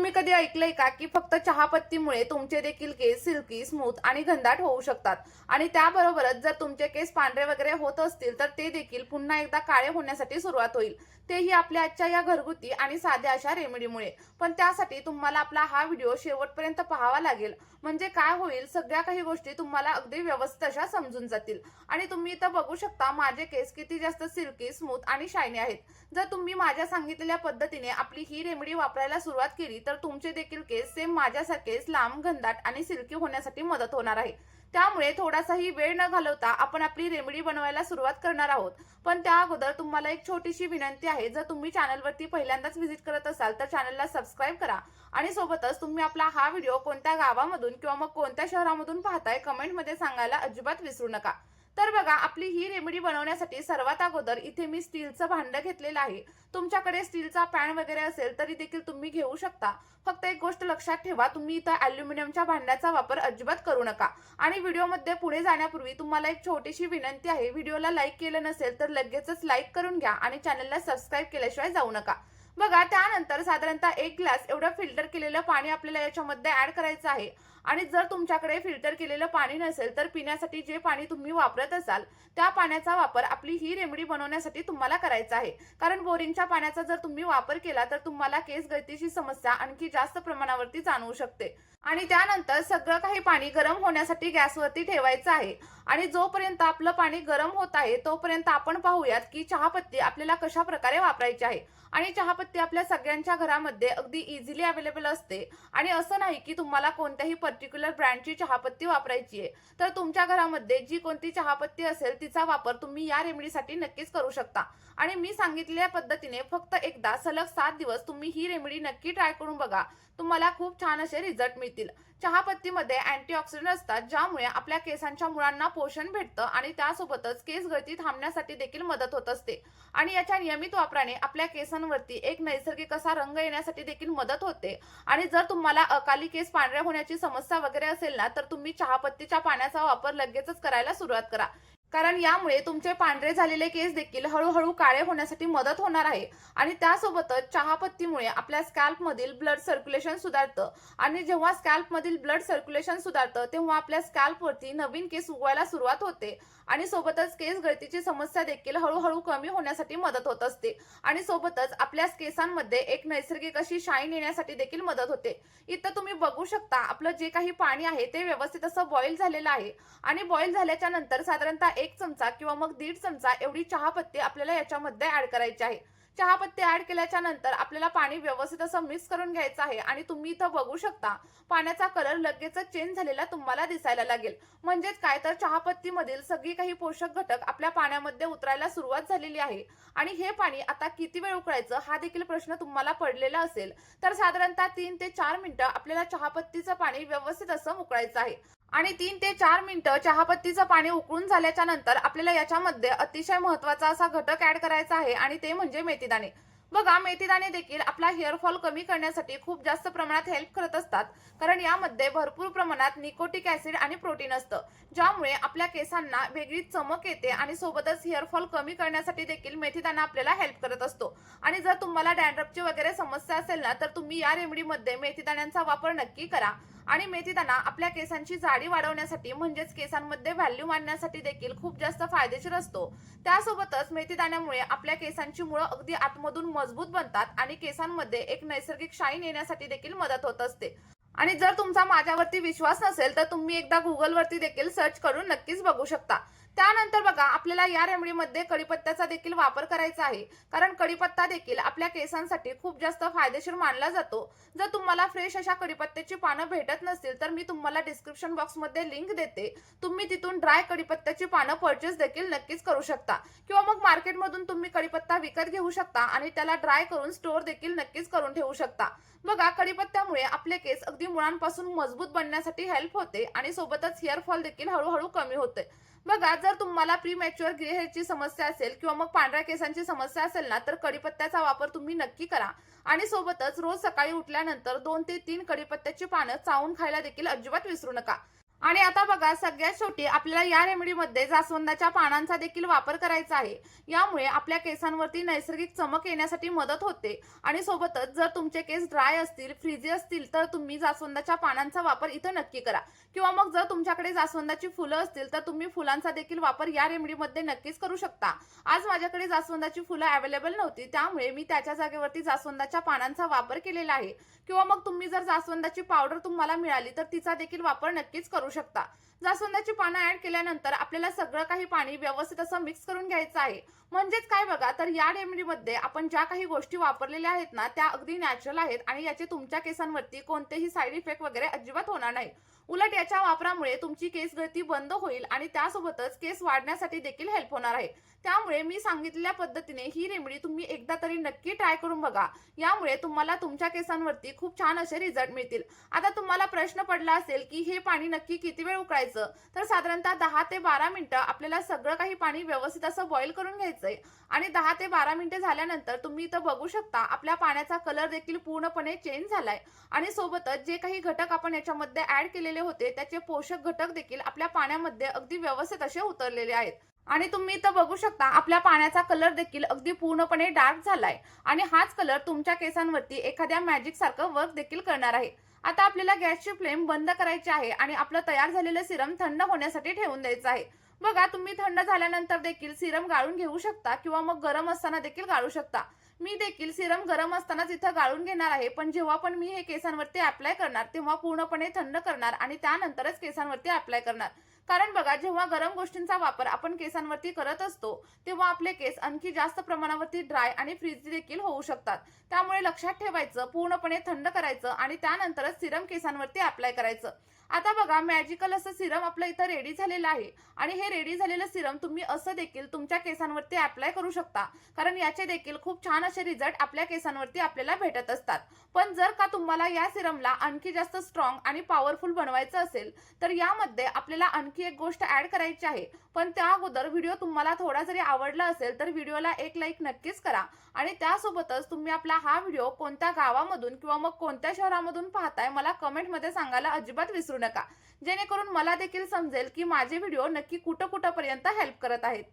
तुम्ही कधी ऐकलंय का की फक्त चहापत्तीमुळे तुमचे देखील केस सिल्की स्मूथ आणि घनदाट होऊ शकतात आणि त्याबरोबरच जर तुमचे केस पांढरे वगैरे होत असतील तर ते देखील पुन्हा एकदा काळे होण्यासाठी सुरुवात होईल, तेही आपल्या आजच्या या घरगुती आणि साध्या अशा रेमेडीमुळे. पण त्यासाठी तुम्हाला आपला हा व्हिडिओ शेवटपर्यंत पाहावा लागेल, म्हणजे काय होईल सगळ्या काही गोष्टी तुम्हाला अगदी व्यवस्थित अशा समजून जातील. आणि तुम्ही इथं बघू शकता माझे केस किती जास्त सिल्की स्मूथ आणि शायनी आहेत. जर तुम्ही माझ्या सांगितलेल्या पद्धतीने आपली ही रेमेडी वापरायला सुरुवात केली तर तुमचे देखील केस सेम माझ्यासारखेच लांब घनदाट आणि सिल्की होण्यासाठी मदत होणार आहे. त्यामुळे थोडासाही वेळ न घालवता आपण आपली रेमेडी बनवायला सुरुवात करणार आहोत. पण त्या अगोदर तुम्हाला एक छोटीशी विनंती आहे, जर तुम्ही चॅनलवरती पहिल्यांदाच व्हिजिट करत असाल तर चॅनलला सबस्क्राईब करा आणि सोबतच तुम्ही आपला हा व्हिडिओ कोणत्या गावामधून किंवा मग कोणत्या शहरामधून पाहताय कमेंटमध्ये सांगायला अजिबात विसरू नका. तर बघा, आपली ही रेमेडी बनवण्यासाठी सर्वात अगोदर इथे मी स्टीलचं भांडं घेतलेलं आहे. तुमच्याकडे स्टीलचा पॅन वगैरे असेल तरी देखील तुम्ही घेऊ शकता. फक्त एक गोष्ट लक्षात ठेवा, तुम्ही इथं अॅल्युमिनियमच्या भांड्याचा वापर अजिबात करू नका. आणि व्हिडिओमध्ये पुढे जाण्यापूर्वी तुम्हाला एक छोटीशी विनंती आहे, व्हिडिओला लाईक केलं नसेल तर लगेचच लाईक करून घ्या आणि चॅनलला सबस्क्राईब केल्याशिवाय जाऊ नका. बघा, त्यानंतर साधारणतः 1 ग्लास एवढं फिल्टर केलेलं पाणी आपल्याला याच्यामध्ये ऍड करायचं आहे. आणि जर तुमच्याकडे फिल्टर केलेलं पाणी नसेल तर पिण्यासाठी जे पाणी तुम्ही वापरत असाल त्या पाण्याचा वापर आपली ही रेमेडी बनवण्यासाठी तुम्हाला करायचा आहे. कारण बोरिंगच्या पाण्याचा जर तुम्ही वापर केला तर तुम्हाला केस गळतीची समस्या आणखी जास्त प्रमाणावरती जाणवू शकते. आणि त्यानंतर सगळं काही पाणी गरम होण्यासाठी गॅसवरती ठेवायचं आहे. आणि जोपर्यंत आपलं पाणी गरम होत आहे तोपर्यंत आपण पाहूयात की चहापत्ती आपल्याला कशा प्रकारे वापरायची आहे. आणि चहापत्ती आपल्या सगळ्यांच्या घरामध्ये अगदी इझिली अवेलेबल असते आणि असं नाही की तुम्हाला कोणत्याही पर्टिक्युलर ब्रँडची चहापत्ती वापरायची आहे. तर तुमच्या घरामध्ये जी कोणती चहापत्ती असेल तिचा वापर तुम्ही या रेमेडीसाठी नक्कीच करू शकता. आणि मी सांगितलेल्या पद्धतीने फक्त एकदा सलग 7 दिवस तुम्ही ही रेमेडी नक्की ट्राय करून बघा. तुम्हाला खूप छान असे रिझल्ट मिळतील. चहापत्तीमध्ये अँटीऑक्सिडंट असतात, ज्यामुळे आपल्या केसांच्या मुळांना पोषण भेटतं आणि त्यासोबतच केस गळती थांबण्यासाठी देखील मदत होत असते. आणि याच्या नियमित वापराने आपल्या केसांवरती एक नैसर्गिक असा रंग येण्यासाठी देखील मदत होते. आणि जर तुम्हाला अकाली केस पांढऱ्या होण्याची समस्या वगैरे असेल ना तर तुम्ही चहापत्तीच्या पाण्याचा वापर लगेचच करायला सुरुवात करा. कारण यामुळे तुमचे पांढरे झालेले केस देखील हळूहळू काळे होण्यासाठी मदत होणार आहे. आणि त्यासोबतच चहापत्तीमुळे आपल्या स्कॅल्पमधील ब्लड सर्क्युलेशन सुधारतं आणि जेव्हा स्कॅल्पमधील ब्लड सर्क्युलेशन सुधारतं तेव्हा आपल्या स्कॅल्पवरती नवीन केस उगवायला सुरुवात होते. आणि सोबतच केस गळतीची समस्या देखील हळूहळू कमी होण्यासाठी मदत होत असते. आणि सोबतच आपल्या केसांमध्ये एक नैसर्गिक अशी शाईन येण्यासाठी देखील मदत होते. इथं तुम्ही बघू शकता आपलं जे काही पाणी आहे ते व्यवस्थित असं बॉईल झालेलं आहे. आणि बॉईल झाल्याच्या नंतर साधारणतः 1 चमचा किंवा मग 1.5 चमचा एवढी चहापत्ती आपल्याला याच्यामध्ये ऍड करायची आहे. चहापत्ती ऍड केल्याच्या नंतर आपल्याला पाणी व्यवस्थित असं मिक्स करून घ्यायचं आहे. आणि तुम्ही इथं बघू शकता पाण्याचा कलर लगेचच चेंज झालेला तुम्हाला दिसायला लागेल. म्हणजेच काय, तर चहापत्तीमधील सगळी काही पोषक घटक आपल्या पाण्यामध्ये उतरायला सुरुवात झालेली आहे. आणि हे पाणी आता किती वेळ उकळायचं हा देखील प्रश्न तुम्हाला पडलेला असेल. तर साधारणतः 3 ते 4 मिनिटं आपल्याला चहापत्तीचं पाणी व्यवस्थित असं उकळायचं आहे. आणि 3 ते 4 मिनिटं चहापत्तीचं पाणी उकळून झाल्याच्या नंतर आपल्याला याच्यामध्ये अतिशय महत्त्वाचा असा घटक ऍड करायचा आहे आणि ते म्हणजे मेथीदाणे. बघा, मेथीदाणे देखील आपला हेअरफॉल कमी करण्यासाठी खूप जास्त प्रमाणात हेल्प करत असतात. कारण यामध्ये भरपूर प्रमाणात निकोटिक ऍसिड आणि प्रोटीन असतं, ज्यामुळे आपल्या केसांना वेगळी चमक येते आणि सोबतच हेअरफॉल कमी करण्यासाठी देखील मेथीदाणा आपल्याला हेल्प करत असतो. आणि जर तुम्हाला डॅन्ड्रफची वगैरे समस्या असेल ना तर तुम्ही या रेमेडीमध्ये मेथीदाण्यांचा वापर नक्की करा. आणि मेथीदाणा आपल्या केसांची जाडी वाढवण्यासाठी म्हणजेच केसांमध्ये व्हॅल्यूम आणण्यासाठी देखील खूप जास्त फायदेशीर असतो. त्यासोबतच मेथीदाण्यामुळे आपल्या केसांची मुळं अगदी आतमधून मजबूत बनतात आणि केसांमध्ये एक नैसर्गिक शाईन येण्यासाठी देखील मदत होत असते. आणि जर तुमचा माझ्यावरती विश्वास नसेल तर तुम्ही एकदा गुगलवरती देखील सर्च करून नक्कीच बघू शकता. त्यानंतर बघा, आपल्याला या रेमेडीमध्ये कढीपत्त्याचा देखील वापर करायचा आहे. कारण कढीपत्ता देखील आपल्या केसांसाठी खूप जास्त फायदेशीर मानला जातो. जर तुम्हाला फ्रेश अशा कढीपत्त्याची पानं भेटत नसतील तर मी तुम्हाला डिस्क्रिप्शन बॉक्समध्ये लिंक देते. तुम्ही तिथून ड्राय कढीपत्त्याची पानं परचेस देखील नक्कीच करू शकता. किंवा मग मार्केटमधून तुम्ही कढीपत्ता विकत घेऊ शकता आणि त्याला ड्राय करून स्टोअर देखील नक्कीच करून ठेवू शकता. बघा, कढीपत्त्यामुळे आपले केस अगदी मुळांपासून मजबूत बनण्यासाठी हेल्प होते आणि सोबतच हेअरफॉल देखील हळूहळू कमी होते. बघा, जर तुम्हाला प्रीमॅच्युअर ग्रे हेअरची समस्या असेल किंवा मग पांढऱ्या केसांची समस्या असेल ना तर कढीपत्त्याचा वापर तुम्ही नक्की करा. आणि सोबतच रोज सकाळी उठल्यानंतर 2 ते 3 कढीपत्त्याची पानं चावून खायला देखील अजिबात विसरू नका. आणि आता बघा सगळ्यात शेवटी आपल्याला या रेमेडीमध्ये जास्वंदाच्या पानांचा देखील वापर करायचा आहे. यामुळे आपल्या केसांवरती नैसर्गिक चमक येण्यासाठी मदत होते आणि सोबतच जर तुमचे केस ड्राय असतील, फ्रिझी असतील तर तुम्ही जास्वंदाच्या पानांचा वापर इथं नक्की करा. किंवा मग जर तुमच्याकडे जास्वंदाची फुलं असतील तर तुम्ही फुलांचा देखील वापर या रेमेडीमध्ये नक्कीच करू शकता. आज माझ्याकडे जास्वंदाची फुलं अवेलेबल नव्हती त्यामुळे मी त्याच्या जागेवरती जास्वंदाच्या पानांचा वापर केलेला आहे. किंवा मग तुम्ही जर जास्वंदाची पावडर तुम्हाला मिळाली तर तिचा देखील वापर नक्कीच करू शकता. जास्वंदाची पानं ऍड केल्यानंतर आपल्याला सगळं काही पाणी व्यवस्थित असं मिक्स करून घ्यायचं आहे. म्हणजेच काय बघा तर या रेमेडीमध्ये आपण ज्या काही गोष्टी वापरलेल्या आहेत ना त्या अगदी नॅचरल आहेत आणि याचे तुमच्या केसांवरती कोणतेही साईड इफेक्ट वगैरे अजिबात होणार नाही. उलट याच्या वापरामुळे तुमची केस गळती बंद होईल आणि त्यासोबतच केस वाढण्यासाठी देखील हेल्प होणार आहे. त्यामुळे मी सांगितलेल्या पद्धतीने ही रेमेडी तुम्ही एकदा तरी नक्की ट्राय करून बघा. यामुळे तुम्हाला तुमच्या केसांवरती खूप छान असे रिझल्ट मिळतील. आता तुम्हाला प्रश्न पडला असेल की हे पाणी नक्की किती वेळ उकळायचं, तर साधारणतः 10 ते 12 मिनिटं आपल्याला सगळं काही पाणी व्यवस्थित असं बॉईल करून घ्यायचंय. आणि 10 ते 12 मिनिटं झाल्यानंतर तुम्ही इथं बघू शकता आपल्या पाण्याचा कलर देखील पूर्णपणे चेंज झालाय आणि सोबतच जे काही घटक आपण याच्यामध्ये ऍड केलेले होते त्याचे पोषक घटक देखील आपल्या पाण्यामध्ये अगदी व्यवस्थित असे उतरलेले आहेत. आणि तुम्ही इथं बघू शकता आपल्या पाण्याचा कलर देखील अगदी पूर्णपणे डार्क झालाय आणि हाच कलर तुमच्या केसांवरती एखाद्या मॅजिक सारखं वर्क देखील करणार आहे. आता आपल्याला गॅसची फ्लेम बंद करायची आहे आणि आपलं तयार झालेलं सिरम थंड होण्यासाठी ठेवून द्यायचं आहे. बघा तुम्ही थंड झाल्यानंतर देखील सिरम गाळून घेऊ शकता किंवा मग गरम असताना देखील गाळू शकता. मी देखील सिरम गरम असतानाच इथं गाळून घेणार आहे, पण जेव्हा पण मी हे केसांवरती अप्लाय करणार तेव्हा पूर्णपणे थंड करणार आणि त्यानंतरच केसांवरती अप्लाय करणार. कारण बघा जेव्हा गरम गोष्टींचा वापर आपण केसांवरती करत असतो तेव्हा आपले केस आणखी जास्त प्रमाणावरती ड्राय आणि फ्रिझी देखील होऊ शकतात. त्यामुळे लक्षात ठेवायचं पूर्णपणे थंड करायचं आणि त्यानंतरच सिरम केसांवरती अप्लाय करायचं. आता बघा मॅजिकल असं सिरम आपलं इथं रेडी झालेलं आहे आणि हे रेडी झालेलं सिरम तुम्ही असं देखील तुमच्या केसांवरती अप्लाय करू शकता. कारण याचे देखील खूप छान असे रिझल्ट आपल्या केसांवरती आपल्याला भेटत असतात. पण जर का तुम्हाला या सिरमला आणखी जास्त स्ट्रॉंग आणि पॉवरफुल बनवायचं असेल तर यामध्ये आपल्याला आणखी एक गोष्ट ऍड करायची आहे. पण त्या अगोदर व्हिडिओ तुम्हाला थोडा जरी आवडला असेल तर व्हिडिओला एक लाईक नक्कीच करा आणि त्यासोबतच तुम्ही आपला हा व्हिडिओ कोणत्या गावामधून किंवा मग कोणत्या शहरामधून पाहताय मला कमेंटमध्ये सांगायला अजिबात विसरू नका. जेणेकरून मला देखील समजेल की माझे व्हिडिओ नक्की कुठपर्यंत हेल्प करत आहेत.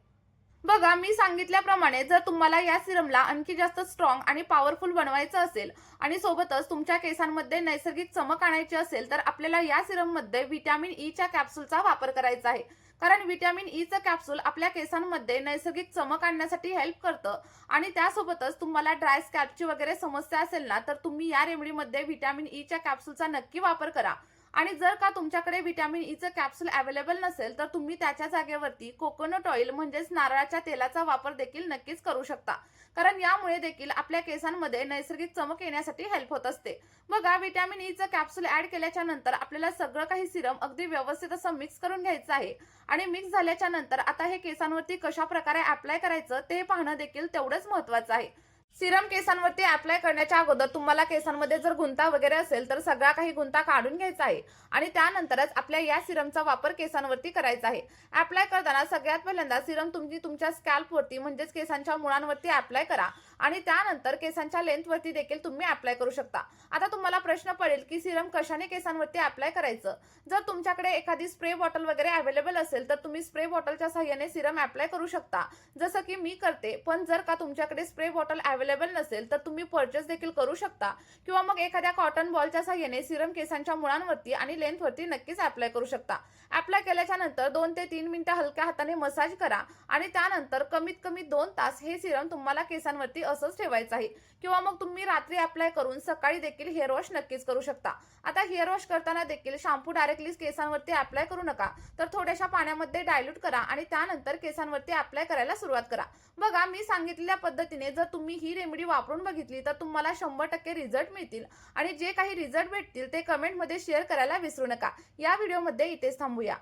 बघा मी सांगितल्याप्रमाणे जर तुम्हाला या सिरमला आणखी जास्त स्ट्रॉंग आणि पॉवरफुल बनवायचं असेल आणि सोबतच तुमच्या केसांमध्ये नैसर्गिक चमक आणायची असेल तर आपल्याला या सिरममध्ये व्हिटॅमिन ई च्या कॅप्सूलचा वापर करायचा आहे. कारण व्हिटॅमिन ई चं कॅप्सूल आपल्या केसांमध्ये नैसर्गिक चमक आणण्यासाठी हेल्प करतं आणि त्यासोबतच तुम्हाला ड्राय स्कॅल्पची वगैरे समस्या असेल ना तर तुम्ही या रेमेडीमध्ये व्हिटॅमिन ई च्या कॅप्सूलचा नक्की वापर करा. आणि जर का तुमच्याकडे व्हिटॅमिन ई चं कॅप्सूल अवेलेबल नसेल तर तुम्ही त्याच्या जागेवरती कोकोनट ऑइल म्हणजेच नारळाच्या तेलाचा वापर देखील नक्कीच करू शकता. कारण यामुळे देखील आपल्या केसांमध्ये नैसर्गिक चमक येण्यासाठी हेल्प होत असते. बघा व्हिटॅमिन ई चं कॅप्सूल ऍड केल्याच्या नंतर आपल्याला सगळं काही सिरम अगदी व्यवस्थित असं मिक्स करून घ्यायचं आहे आणि मिक्स झाल्याच्या नंतर आता हे केसांवरती कशा प्रकारे अप्लाय करायचं ते पाहणं देखील तेवढंच महत्त्वाचं आहे. सिरम केसांवरती अप्लाय करण्याच्या अगोदर तुम्हाला केसांमध्ये जर गुंता वगैरे असेल तर सगळा काही गुंता काढून घ्यायचा आहे आणि त्यानंतरच आपल्या या सिरमचा वापर केसांवरती करायचा आहे. अप्लाय करताना सगळ्यात पहिल्यांदा सिरम तुम्ही तुमच्या स्कॅल्पवरती म्हणजेच केसांच्या मुळांवरती अप्लाय करा आणि त्यानंतर केसांच्या लेंथवरती देखील तुम्ही अप्लाय करू शकता. आता तुम्हाला प्रश्न पडेल की सिरम कशाने केसांवरती अप्लाय करायचं. जर तुमच्याकडे एखादी स्प्रे बॉटल वगैरे अवेलेबल असेल तर तुम्ही स्प्रे बॉटलच्या सहाय्याने सिरम अप्लाय करू शकता जसं की मी करते. पण जर का तुमच्याकडे स्प्रे बॉटल अवेलेबल नसेल तर तुम्ही परचेस देखील करू शकता किंवा मग एखाद्या कॉटन बॉलच्या सहाय्याने सिरम केसांच्या मुळांवरती आणि लेंथवरती नक्कीच अप्लाय करू शकता. अप्लाय केल्याच्या नंतर 2 ते 3 मिनिटं हलक्या हाताने मसाज करा आणि त्यानंतर कमीत कमी 2 तास हे सिरम तुम्हाला केसांवरती असंच ठेवायचं आहे किंवा मग तुम्ही रात्री अप्लाय करून सकाळी देखील हेअर वॉश नक्कीच करू शकता. आता हेअर वॉश करताना देखील शॅम्पू डायरेक्टली केसांवरती अप्लाय करू नका तर थोड्याशा पाण्यामध्ये डायल्यूट करा आणि त्यानंतर केसांवरती अप्लाय करायला सुरुवात करा. बघा मी सांगितलेल्या पद्धतीने जर तुम्ही ही रेमेडी वापरून बघितली तर तुम्हाला 100% रिझल्ट मिळतील आणि जे काही रिझल्ट भेटतील ते कमेंटमध्ये शेअर करायला विसरू नका. या व्हिडिओमध्ये इथेच थांबूया.